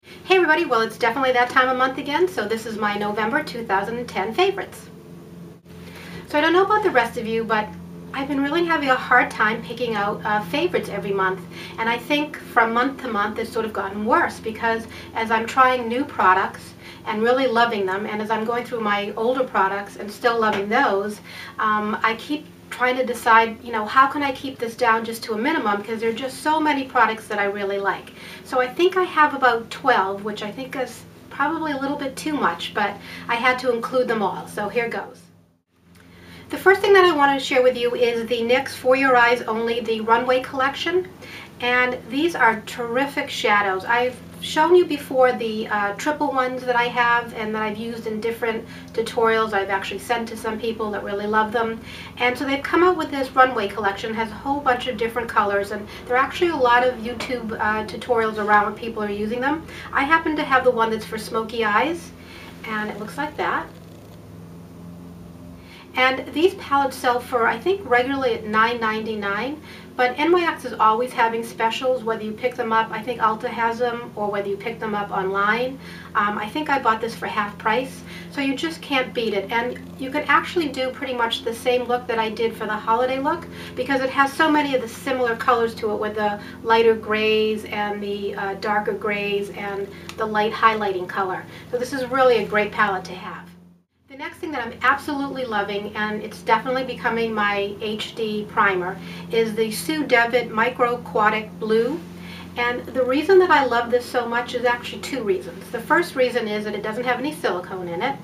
Hey everybody, well it's definitely that time of month again, so this is my November 2010 favorites. So I don't know about the rest of you, but I've been really having a hard time picking out favorites every month, and I think from month to month it's sort of gotten worse because as I'm trying new products and really loving them, and as I'm going through my older products and still loving those, I keep trying to decide, how can I keep this down just to a minimum, because there are just so many products that I really like. So I think I have about 12, which I think is probably a little bit too much, but I had to include them all, so here goes. The first thing that I want to share with you is the NYX For Your Eyes Only, the Runway collection, and these are terrific shadows. I've shown you before the triple ones that I have and that I've used in different tutorials. I've actually sent to some people that really love them, and so they've come out with this Runway collection. It has a whole bunch of different colors, and there are actually a lot of YouTube tutorials around where people are using them. I happen to have the one that's for smoky eyes, and it looks like that. And these palettes sell for, I think, regularly at $9.99, but NYX is always having specials, whether you pick them up, I think Ulta has them, or whether you pick them up online. I think I bought this for half price, so you just can't beat it. And you can actually do pretty much the same look that I did for the holiday look, because it has so many of the similar colors to it, with the lighter grays and the darker grays and the light highlighting color. So this is really a great palette to have. The next thing that I'm absolutely loving, and it's definitely becoming my HD primer, is the Sue Devitt Micro Aquatic Blue. And the reason that I love this so much is actually two reasons. The first reason is that it doesn't have any silicone in it.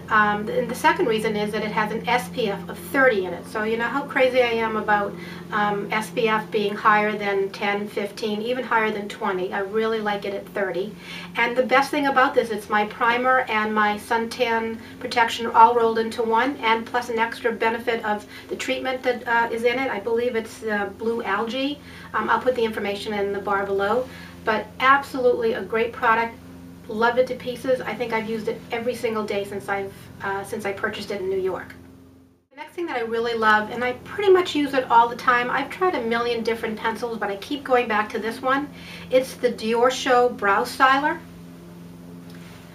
And the second reason is that it has an SPF of 30 in it. So you know how crazy I am about SPF being higher than 10, 15, even higher than 20. I really like it at 30. And the best thing about this, it's my primer and my suntan protection all rolled into one, and plus an extra benefit of the treatment that is in it. I believe it's blue algae. I'll put the information in the bar below. But absolutely a great product. Love it to pieces. I think I've used it every single day since I purchased it in New York. The next thing that I really love, and I pretty much use it all the time, I've tried a million different pencils, but I keep going back to this one. It's the Dior Show Brow Styler.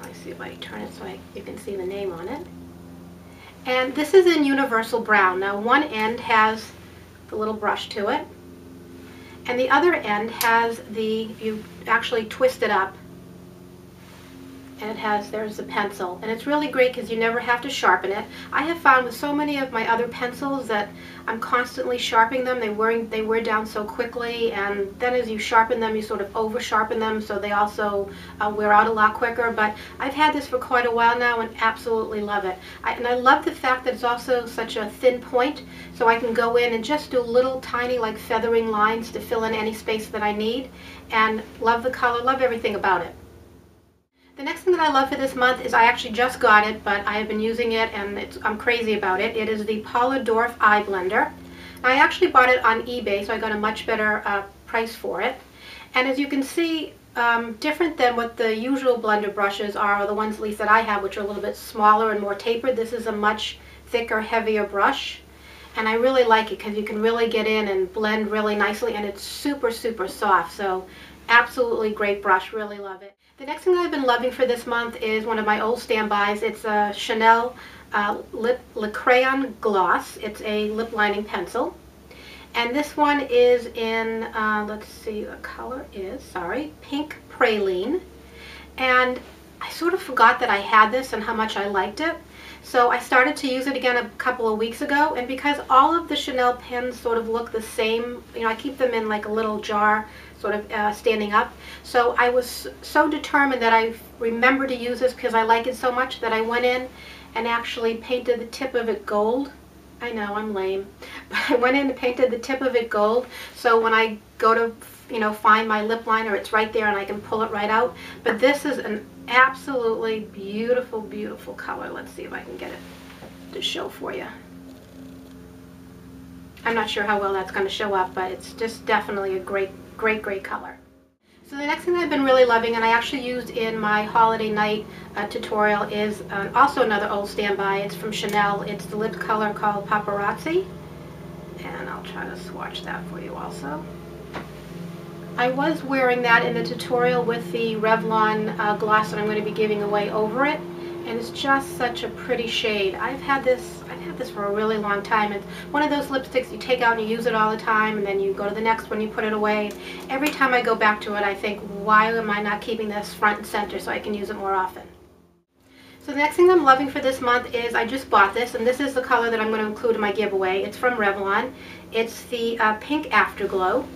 Let me see if I turn it so you can see the name on it. And this is in Universal Brown. Now one end has the little brush to it, and the other end has you actually twist it up, and there's the pencil, and it's really great because you never have to sharpen it. I have found with so many of my other pencils that I'm constantly sharpening them. They wear down so quickly, and then as you sharpen them, you sort of over sharpen them, so they also wear out a lot quicker. But I've had this for quite a while now and absolutely love it. And I love the fact that it's also such a thin point, so I can go in and just do little tiny like feathering lines to fill in any space that I need, and love the color, love everything about it. The next thing that I love for this month is, I actually just got it, but I have been using it and I'm crazy about it. It is the Paula Dorf Eye Blender. I actually bought it on eBay, so I got a much better price for it. And as you can see, different than what the usual blender brushes are, or the ones at least that I have, which are a little bit smaller and more tapered, this is a much thicker, heavier brush. And I really like it because you can really get in and blend really nicely, and it's super, super soft. So absolutely great brush, really love it. The next thing I've been loving for this month is one of my old standbys. It's a Chanel Le Crayon Gloss. It's a lip lining pencil. And this one is in, let's see, the color is, Pink Praline. And I sort of forgot that I had this and how much I liked it. So I started to use it again a couple of weeks ago, and because all of the Chanel pens sort of look the same, I keep them in like a little jar, sort of standing up. So I was so determined that I remembered to use this because I like it so much that I went in and actually painted the tip of it gold. I know, I'm lame, but I went in and painted the tip of it gold, so when I go to find my lip liner, it's right there and I can pull it right out. But this is an absolutely beautiful, beautiful color. Let's see if I can get it to show for you. I'm not sure how well that's going to show up, but it's just definitely a great, great, great color. So the next thing that I've been really loving, and I actually used in my holiday night tutorial, is also another old standby. It's from Chanel. It's the lip color called Paparazzi, and I'll try to swatch that for you also. I was wearing that in the tutorial with the Revlon gloss that I'm going to be giving away over it, and it's just such a pretty shade. I've had this for a really long time. It's one of those lipsticks you take out and you use it all the time, and then you go to the next one, you put it away. Every time I go back to it, I think, why am I not keeping this front and center so I can use it more often? So the next thing I'm loving for this month is, I just bought this, and this is the color that I'm going to include in my giveaway. It's from Revlon. It's the pink Afterglow,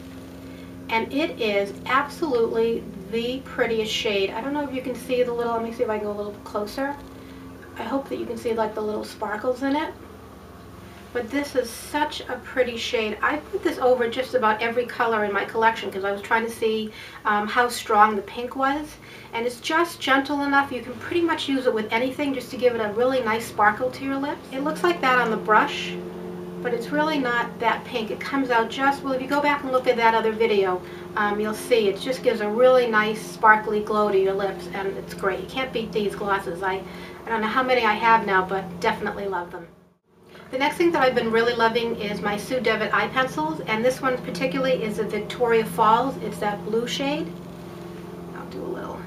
and it is absolutely the prettiest shade. I don't know if you can see the little, let me see if I go a little closer. I hope that you can see like the little sparkles in it. But this is such a pretty shade. I put this over just about every color in my collection because I was trying to see how strong the pink was. And it's just gentle enough. You can pretty much use it with anything just to give it a really nice sparkle to your lips. It looks like that on the brush, but it's really not that pink. It comes out just, well, if you go back and look at that other video, you'll see it just gives a really nice sparkly glow to your lips, and it's great. You can't beat these glosses. I don't know how many I have now, but definitely love them. The next thing that I've been really loving is my Sue Devitt eye pencils, and this one particularly is a Victoria Falls. It's that blue shade. I'll do a little.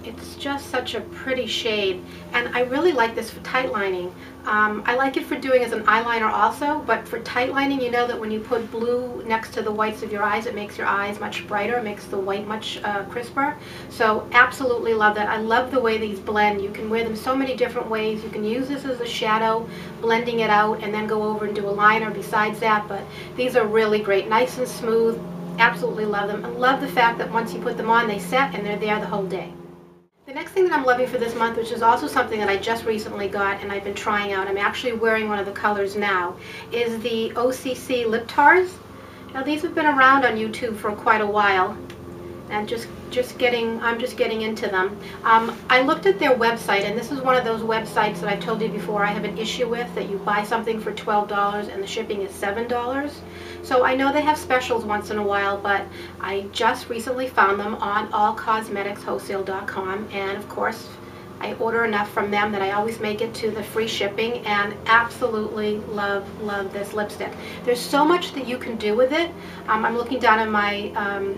It's just such a pretty shade, and I really like this for tight lining. I like it for doing as an eyeliner also, but for tight lining, you know that when you put blue next to the whites of your eyes, it makes your eyes much brighter, it makes the white much crisper. So absolutely love that. I love the way these blend. You can wear them so many different ways. You can use this as a shadow, blending it out, and then go over and do a liner besides that, but these are really great, nice and smooth. Absolutely love them. I love the fact that once you put them on, they set and they're there the whole day. The next thing that I'm loving for this month, which is also something that I just recently got and I've been trying out, I'm actually wearing one of the colors now, is the OCC Lip Tars. Now these have been around on YouTube for quite a while, and I'm just getting into them. I looked at their website, and this is one of those websites that I've told you before I have an issue with, that you buy something for $12 and the shipping is $7. So I know they have specials once in a while, but I just recently found them on allcosmeticswholesale.com, and of course I order enough from them that I always make it to the free shipping, and absolutely love this lipstick. There's so much that you can do with it. I'm looking down in my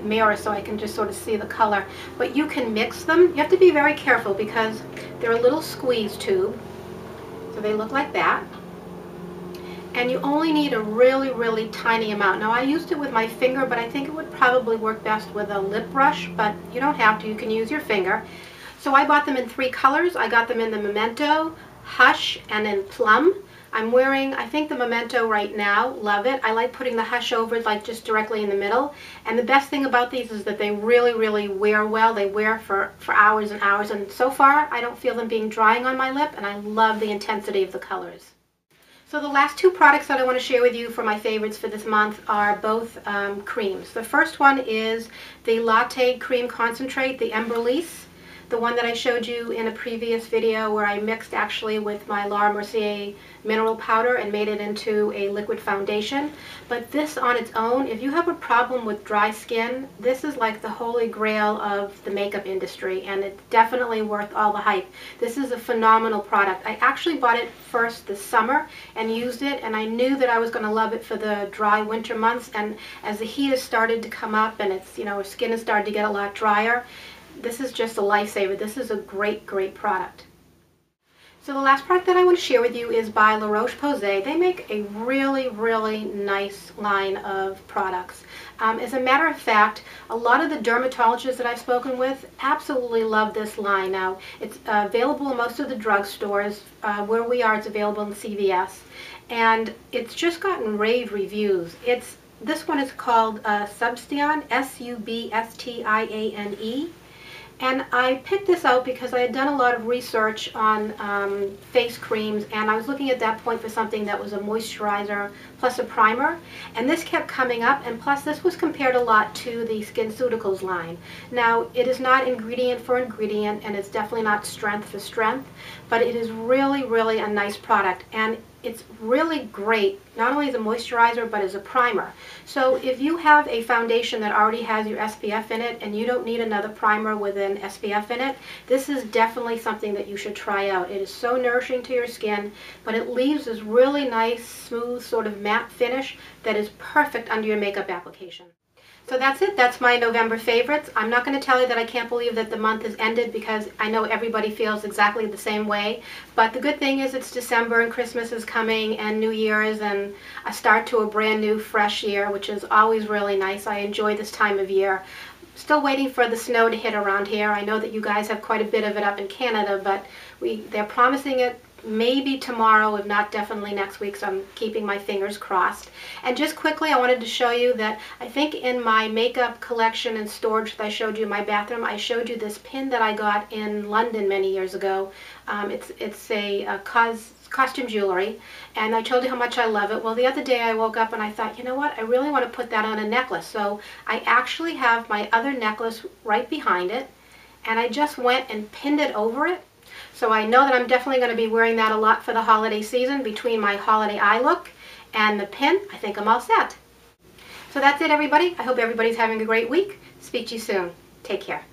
mirror so I can just sort of see the color, but you can mix them. You have to be very careful because they're a little squeeze tube, so they look like that. And you only need a really tiny amount. Now I used it with my finger, but I think it would probably work best with a lip brush, but you don't have to, you can use your finger. So I bought them in 3 colors. I got them in the Memento, Hush, and in Plum. I'm wearing, I think, the Memento right now. Love it. I like putting the Hush over it, like just directly in the middle. And the best thing about these is that they really wear well. They wear for hours and hours, and so far I don't feel them being drying on my lip, and I love the intensity of the colors. So the last 2 products that I want to share with you for my favorites for this month are both creams. The first one is the Latte Cream Concentrate, the Emberlise, the one that I showed you in a previous video where I mixed actually with my Laura Mercier mineral powder and made it into a liquid foundation. But this on its own, if you have a problem with dry skin, this is like the holy grail of the makeup industry, and it's definitely worth all the hype. This is a phenomenal product. I actually bought it first this summer and used it, and I knew that I was going to love it for the dry winter months, and as the heat has started to come up and it's, you know, our skin has started to get a lot drier, this is just a lifesaver. This is a great product. So the last product that I want to share with you is by La Roche-Posay. They make a really nice line of products. As a matter of fact, a lot of the dermatologists that I've spoken with absolutely love this line. Now, it's available in most of the drugstores. Where we are, it's available in CVS. And it's just gotten rave reviews. This one is called Substiane, S-U-B-S-T-I-A-N-E. And I picked this out because I had done a lot of research on face creams, and I was looking at that point for something that was a moisturizer plus a primer, and this kept coming up, and plus this was compared a lot to the SkinCeuticals line. Now, it is not ingredient for ingredient, and it's definitely not strength for strength, but it is really a nice product. And it's really great, not only as a moisturizer, but as a primer. So if you have a foundation that already has your SPF in it and you don't need another primer with an SPF in it, this is definitely something that you should try out. It is so nourishing to your skin, but it leaves this really nice, smooth, sort of matte finish that is perfect under your makeup application. So that's it. That's my November favorites. I'm not going to tell you that I can't believe that the month has ended, because I know everybody feels exactly the same way. But the good thing is it's December and Christmas is coming and New Year's and a start to a brand new fresh year, which is always really nice. I enjoy this time of year. Still waiting for the snow to hit around here. I know that you guys have quite a bit of it up in Canada, but they're promising it maybe tomorrow, if not definitely next week, so I'm keeping my fingers crossed. And just quickly, I wanted to show you that I think in my makeup collection and storage that I showed you in my bathroom, I showed you this pin that I got in London many years ago. It's a costume jewelry, and I told you how much I love it. Well, the other day I woke up and I thought, you know what, I really want to put that on a necklace. So I actually have my other necklace right behind it, and I just went and pinned it over it. So I know that I'm definitely going to be wearing that a lot for the holiday season. Between my holiday eye look and the pin, I think I'm all set. So that's it, everybody. I hope everybody's having a great week. Speak to you soon. Take care.